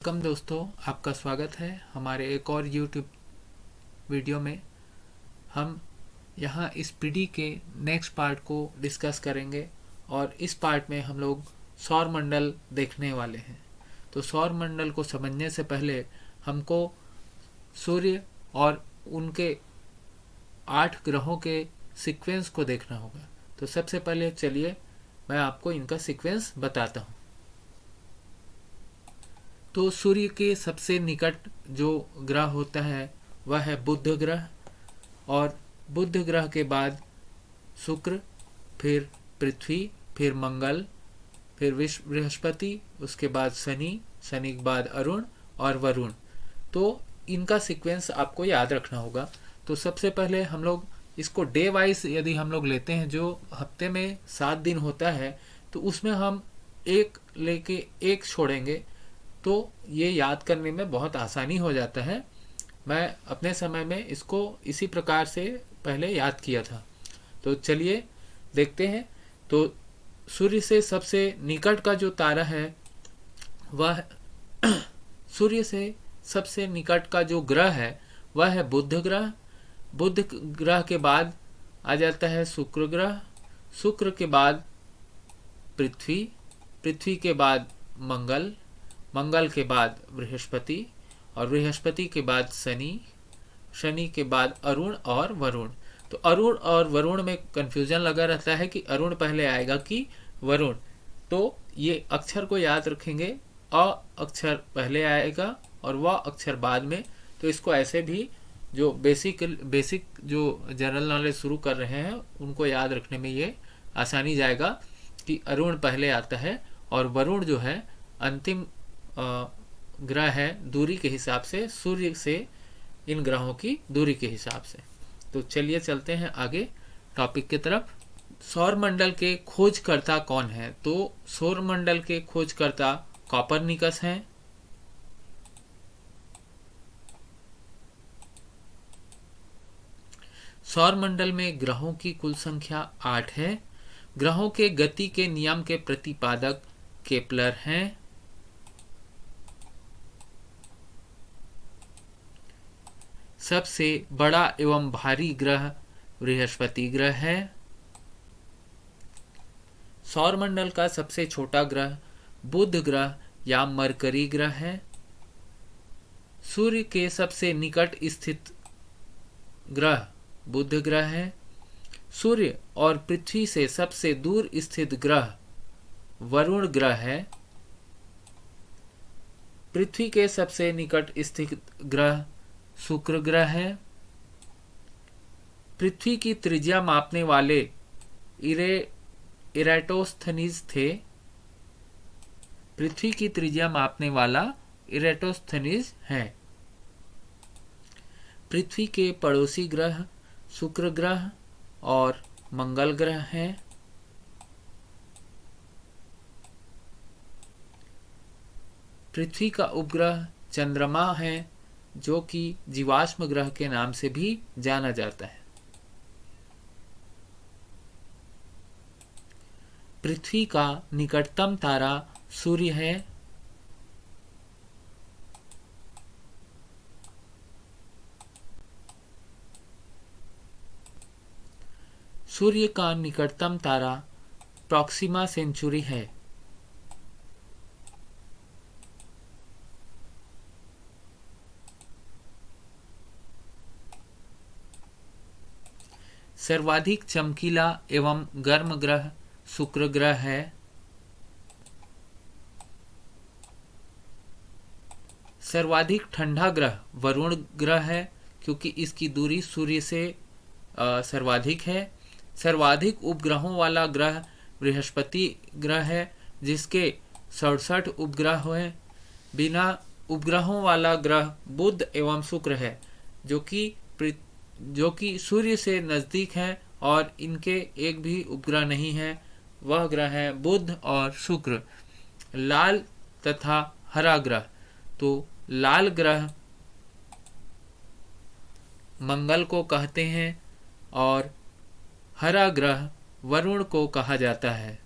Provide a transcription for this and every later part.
Welcome दोस्तों, आपका स्वागत है हमारे एक और YouTube वीडियो में। हम यहाँ इस पीढ़ी के नेक्स्ट पार्ट को डिस्कस करेंगे और इस पार्ट में हम लोग सौर मंडल देखने वाले हैं। तो सौर मंडल को समझने से पहले हमको सूर्य और उनके 8 ग्रहों के सीक्वेंस को देखना होगा। तो सबसे पहले चलिए मैं आपको इनका सीक्वेंस बताता हूँ। तो सूर्य के सबसे निकट जो ग्रह होता है वह है बुध ग्रह, और बुध ग्रह के बाद शुक्र, फिर पृथ्वी, फिर मंगल, फिर बृहस्पति, उसके बाद शनि, शनि के बाद अरुण और वरुण। तो इनका सीक्वेंस आपको याद रखना होगा। तो सबसे पहले हम लोग इसको डे वाइज यदि हम लोग लेते हैं, जो हफ्ते में 7 दिन होता है, तो उसमें हम एक लेके एक छोड़ेंगे, तो ये याद करने में बहुत आसानी हो जाता है। मैं अपने समय में इसको इसी प्रकार से पहले याद किया था। तो चलिए देखते हैं। तो सूर्य से सबसे निकट का जो तारा है वह सूर्य से सबसे निकट का जो ग्रह है वह है बुध ग्रह। बुध ग्रह के बाद आ जाता है शुक्र ग्रह, शुक्र के बाद पृथ्वी, पृथ्वी के बाद मंगल, मंगल के बाद बृहस्पति, और बृहस्पति के बाद शनि, शनि के बाद अरुण और वरुण। तो अरुण और वरुण में कंफ्यूजन लगा रहता है कि अरुण पहले आएगा कि वरुण। तो ये अक्षर को याद रखेंगे, अ अक्षर पहले आएगा और वह अक्षर बाद में। तो इसको ऐसे भी जो बेसिक जो जनरल नॉलेज शुरू कर रहे हैं उनको याद रखने में ये आसानी जाएगा कि अरुण पहले आता है और वरुण जो है अंतिम ग्रह है दूरी के हिसाब से, सूर्य से इन ग्रहों की दूरी के हिसाब से। तो चलिए चलते हैं आगे टॉपिक की तरफ। सौर मंडल के खोजकर्ता कौन है? तो सौर मंडल के खोजकर्ता कॉपरनिकस हैं। सौर मंडल में ग्रहों की कुल संख्या 8 है। ग्रहों के गति के नियम के प्रतिपादक केपलर हैं। सबसे बड़ा एवं भारी ग्रह बृहस्पति ग्रह है। सौरमंडल का सबसे छोटा ग्रह बुध ग्रह या मरकरी ग्रह है। सूर्य के सबसे निकट स्थित ग्रह बुध ग्रह है। सूर्य और पृथ्वी से सबसे दूर स्थित ग्रह वरुण ग्रह है। पृथ्वी के सबसे निकट स्थित ग्रह शुक्र ग्रह है। पृथ्वी की त्रिज्या मापने वाले इरेटोस्थनीज थे। पृथ्वी की त्रिज्या मापने वाला इरेटोस्थनीज है। पृथ्वी के पड़ोसी ग्रह शुक्र ग्रह और मंगल ग्रह हैं। पृथ्वी का उपग्रह चंद्रमा है, जो कि जीवाश्म ग्रह के नाम से भी जाना जाता है। पृथ्वी का निकटतम तारा सूर्य है। सूर्य का निकटतम तारा प्रॉक्सिमा सेंचुरी है। सर्वाधिक चमकीला एवं गर्म ग्रह शुक्र ग्रह है। सर्वाधिक ठंडा ग्रह वरुण ग्रह है, क्योंकि इसकी दूरी सूर्य से सर्वाधिक है। सर्वाधिक उपग्रहों वाला ग्रह बृहस्पति ग्रह है, जिसके 67 उपग्रह हैं। बिना उपग्रहों वाला ग्रह बुध एवं शुक्र है, जो कि सूर्य से नजदीक हैं और इनके एक भी उपग्रह नहीं है। वह ग्रह है बुध और शुक्र। लाल तथा हरा ग्रह, तो लाल ग्रह मंगल को कहते हैं और हरा ग्रह वरुण को कहा जाता है।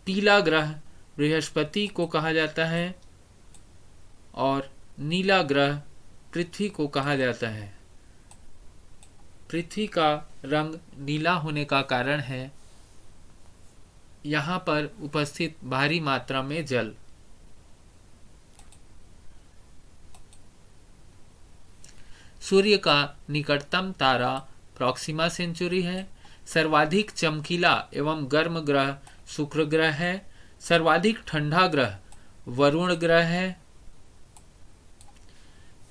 पीला ग्रह बृहस्पति को कहा जाता है और नीला ग्रह पृथ्वी को कहा जाता है। पृथ्वी का रंग नीला होने का कारण है यहाँ पर उपस्थित भारी मात्रा में जल। सूर्य का निकटतम तारा प्रॉक्सिमा सेंचुरी है। सर्वाधिक चमकीला एवं गर्म ग्रह शुक्र ग्रह है। सर्वाधिक ठंडा ग्रह वरुण ग्रह है।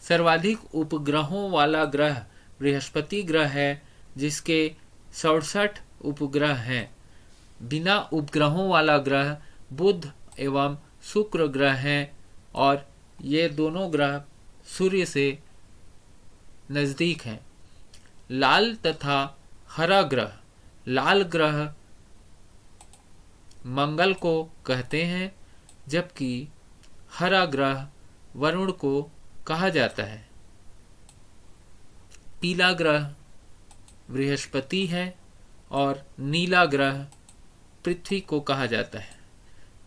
सर्वाधिक उपग्रहों वाला ग्रह बृहस्पति ग्रह है, जिसके 67 उपग्रह हैं। बिना उपग्रहों वाला ग्रह बुध एवं शुक्र ग्रह हैं और ये दोनों ग्रह सूर्य से नज़दीक हैं। लाल तथा हरा ग्रह, लाल ग्रह मंगल को कहते हैं, जबकि हरा ग्रह वरुण को कहा जाता है। पीला ग्रह बृहस्पति है और नीला ग्रह पृथ्वी को कहा जाता है।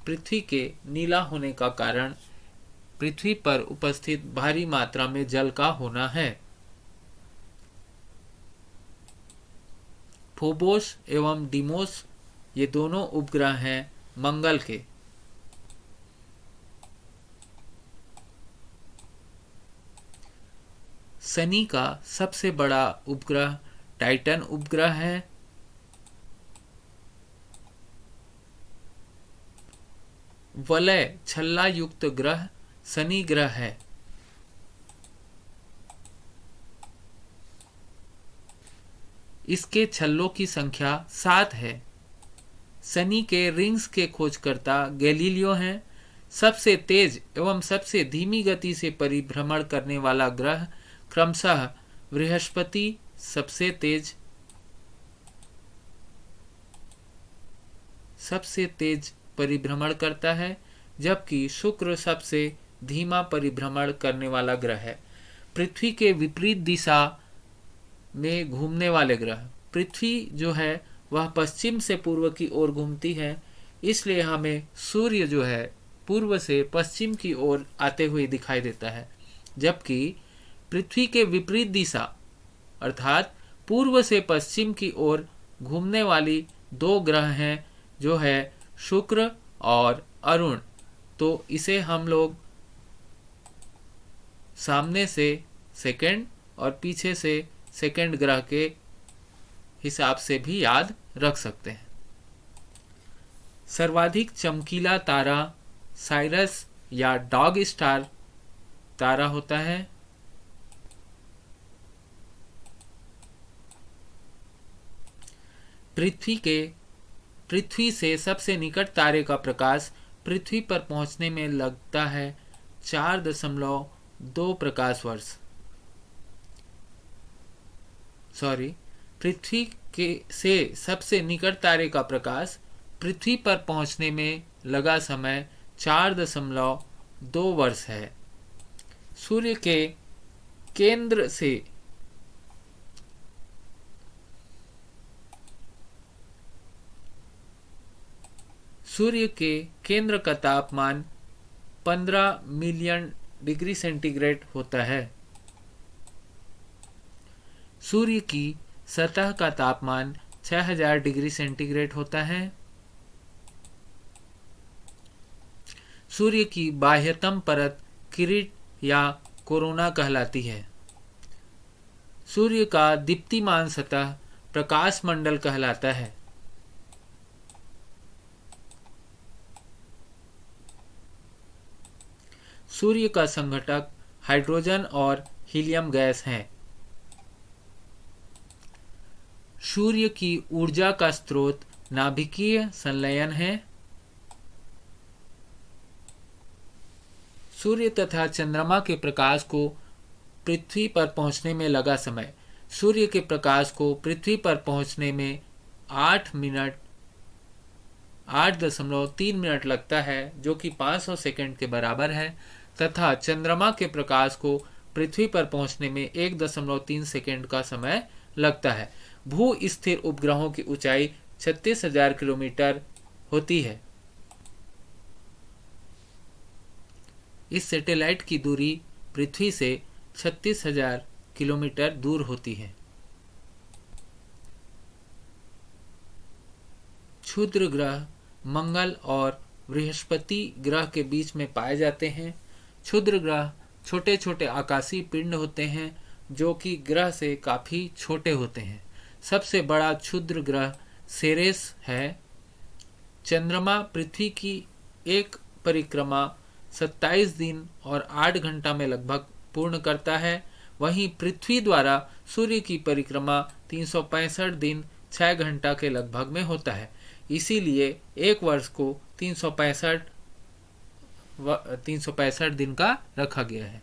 पृथ्वी के नीला होने का कारण पृथ्वी पर उपस्थित भारी मात्रा में जल का होना है। फोबोस एवं डिमोस ये दोनों उपग्रह हैं मंगल के। शनि का सबसे बड़ा उपग्रह टाइटन उपग्रह है। वलय छल्ला युक्त ग्रह शनि ग्रह है। इसके छल्लों की संख्या 7 है। शनि के रिंग्स के खोजकर्ता गैलीलियो हैं। सबसे तेज एवं सबसे धीमी गति से परिभ्रमण करने वाला ग्रह क्रमशः बृहस्पति सबसे तेज परिभ्रमण करता है, जबकि शुक्र सबसे धीमा परिभ्रमण करने वाला ग्रह है। पृथ्वी के विपरीत दिशा में घूमने वाले ग्रह, पृथ्वी जो है वह पश्चिम से पूर्व की ओर घूमती है, इसलिए हमें सूर्य जो है पूर्व से पश्चिम की ओर आते हुए दिखाई देता है। जबकि पृथ्वी के विपरीत दिशा अर्थात पूर्व से पश्चिम की ओर घूमने वाली दो ग्रह हैं, जो है शुक्र और अरुण। तो इसे हम लोग सामने से सेकंड और पीछे से सेकंड ग्रह के हिसाब से भी याद रख सकते हैं। सर्वाधिक चमकीला तारा साइरस या डॉग स्टार तारा होता है। पृथ्वी से सबसे निकट तारे का प्रकाश पृथ्वी पर पहुंचने में लगता है 4.2 प्रकाश वर्ष। से सबसे निकट तारे का प्रकाश पृथ्वी पर पहुंचने में लगा समय 4.2 वर्ष है। सूर्य के केंद्र का तापमान 15 मिलियन डिग्री सेंटीग्रेड होता है। सूर्य की सतह का तापमान 6000 डिग्री सेंटीग्रेड होता है। सूर्य की बाह्यतम परत किरीट या कोरोना कहलाती है। सूर्य का दीप्तिमान सतह प्रकाश मंडल कहलाता है। सूर्य का संघटक हाइड्रोजन और हीलियम गैस हैं। सूर्य की ऊर्जा का स्रोत नाभिकीय संलयन है। सूर्य तथा चंद्रमा के प्रकाश को पृथ्वी पर पहुंचने में लगा समय, सूर्य के प्रकाश को पृथ्वी पर पहुंचने में 8.3 मिनट लगता है, जो कि 500 सेकंड के बराबर है, तथा चंद्रमा के प्रकाश को पृथ्वी पर पहुंचने में 1.3 सेकंड का समय लगता है। भू स्थिर उपग्रहों की ऊंचाई 36,000 किलोमीटर होती है। इस सैटेलाइट की दूरी पृथ्वी से 36,000 किलोमीटर दूर होती है। क्षुद्र ग्रह मंगल और बृहस्पति ग्रह के बीच में पाए जाते हैं। क्षुद्र ग्रह छोटे छोटे आकाशीय पिंड होते हैं जो कि ग्रह से काफ़ी छोटे होते हैं। सबसे बड़ा क्षुद्र ग्रह सेरेस है। चंद्रमा पृथ्वी की एक परिक्रमा 27 दिन और 8 घंटा में लगभग पूर्ण करता है। वहीं पृथ्वी द्वारा सूर्य की परिक्रमा 365 दिन 6 घंटा के लगभग में होता है। इसीलिए एक वर्ष को 365 दिन का रखा गया है।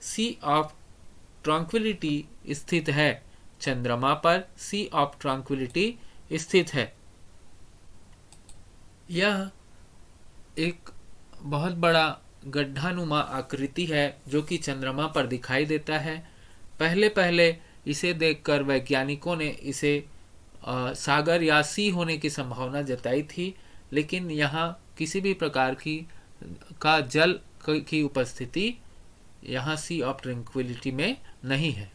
सी ऑफ ट्रैंक्विलिटी स्थित है। चंद्रमा पर सी ऑफ ट्रैंक्विलिटी स्थित है। यह एक बहुत बड़ा गड्ढानुमा आकृति है जो कि चंद्रमा पर दिखाई देता है। पहले इसे देखकर वैज्ञानिकों ने इसे सागर या सी होने की संभावना जताई थी, लेकिन यहाँ किसी भी प्रकार का जल की उपस्थिति यहाँ सी ऑफ ट्रैंक्विलिटी में नहीं है।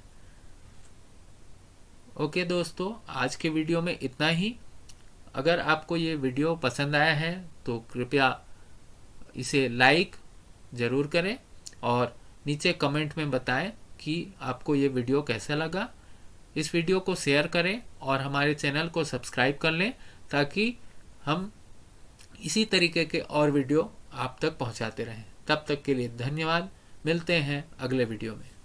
ओके दोस्तों, आज के वीडियो में इतना ही। अगर आपको ये वीडियो पसंद आया है तो कृपया इसे लाइक ज़रूर करें और नीचे कमेंट में बताएं कि आपको ये वीडियो कैसा लगा। इस वीडियो को शेयर करें और हमारे चैनल को सब्सक्राइब कर लें ताकि हम इसी तरीके के और वीडियो आप तक पहुंचाते रहें। तब तक के लिए धन्यवाद। मिलते हैं अगले वीडियो में।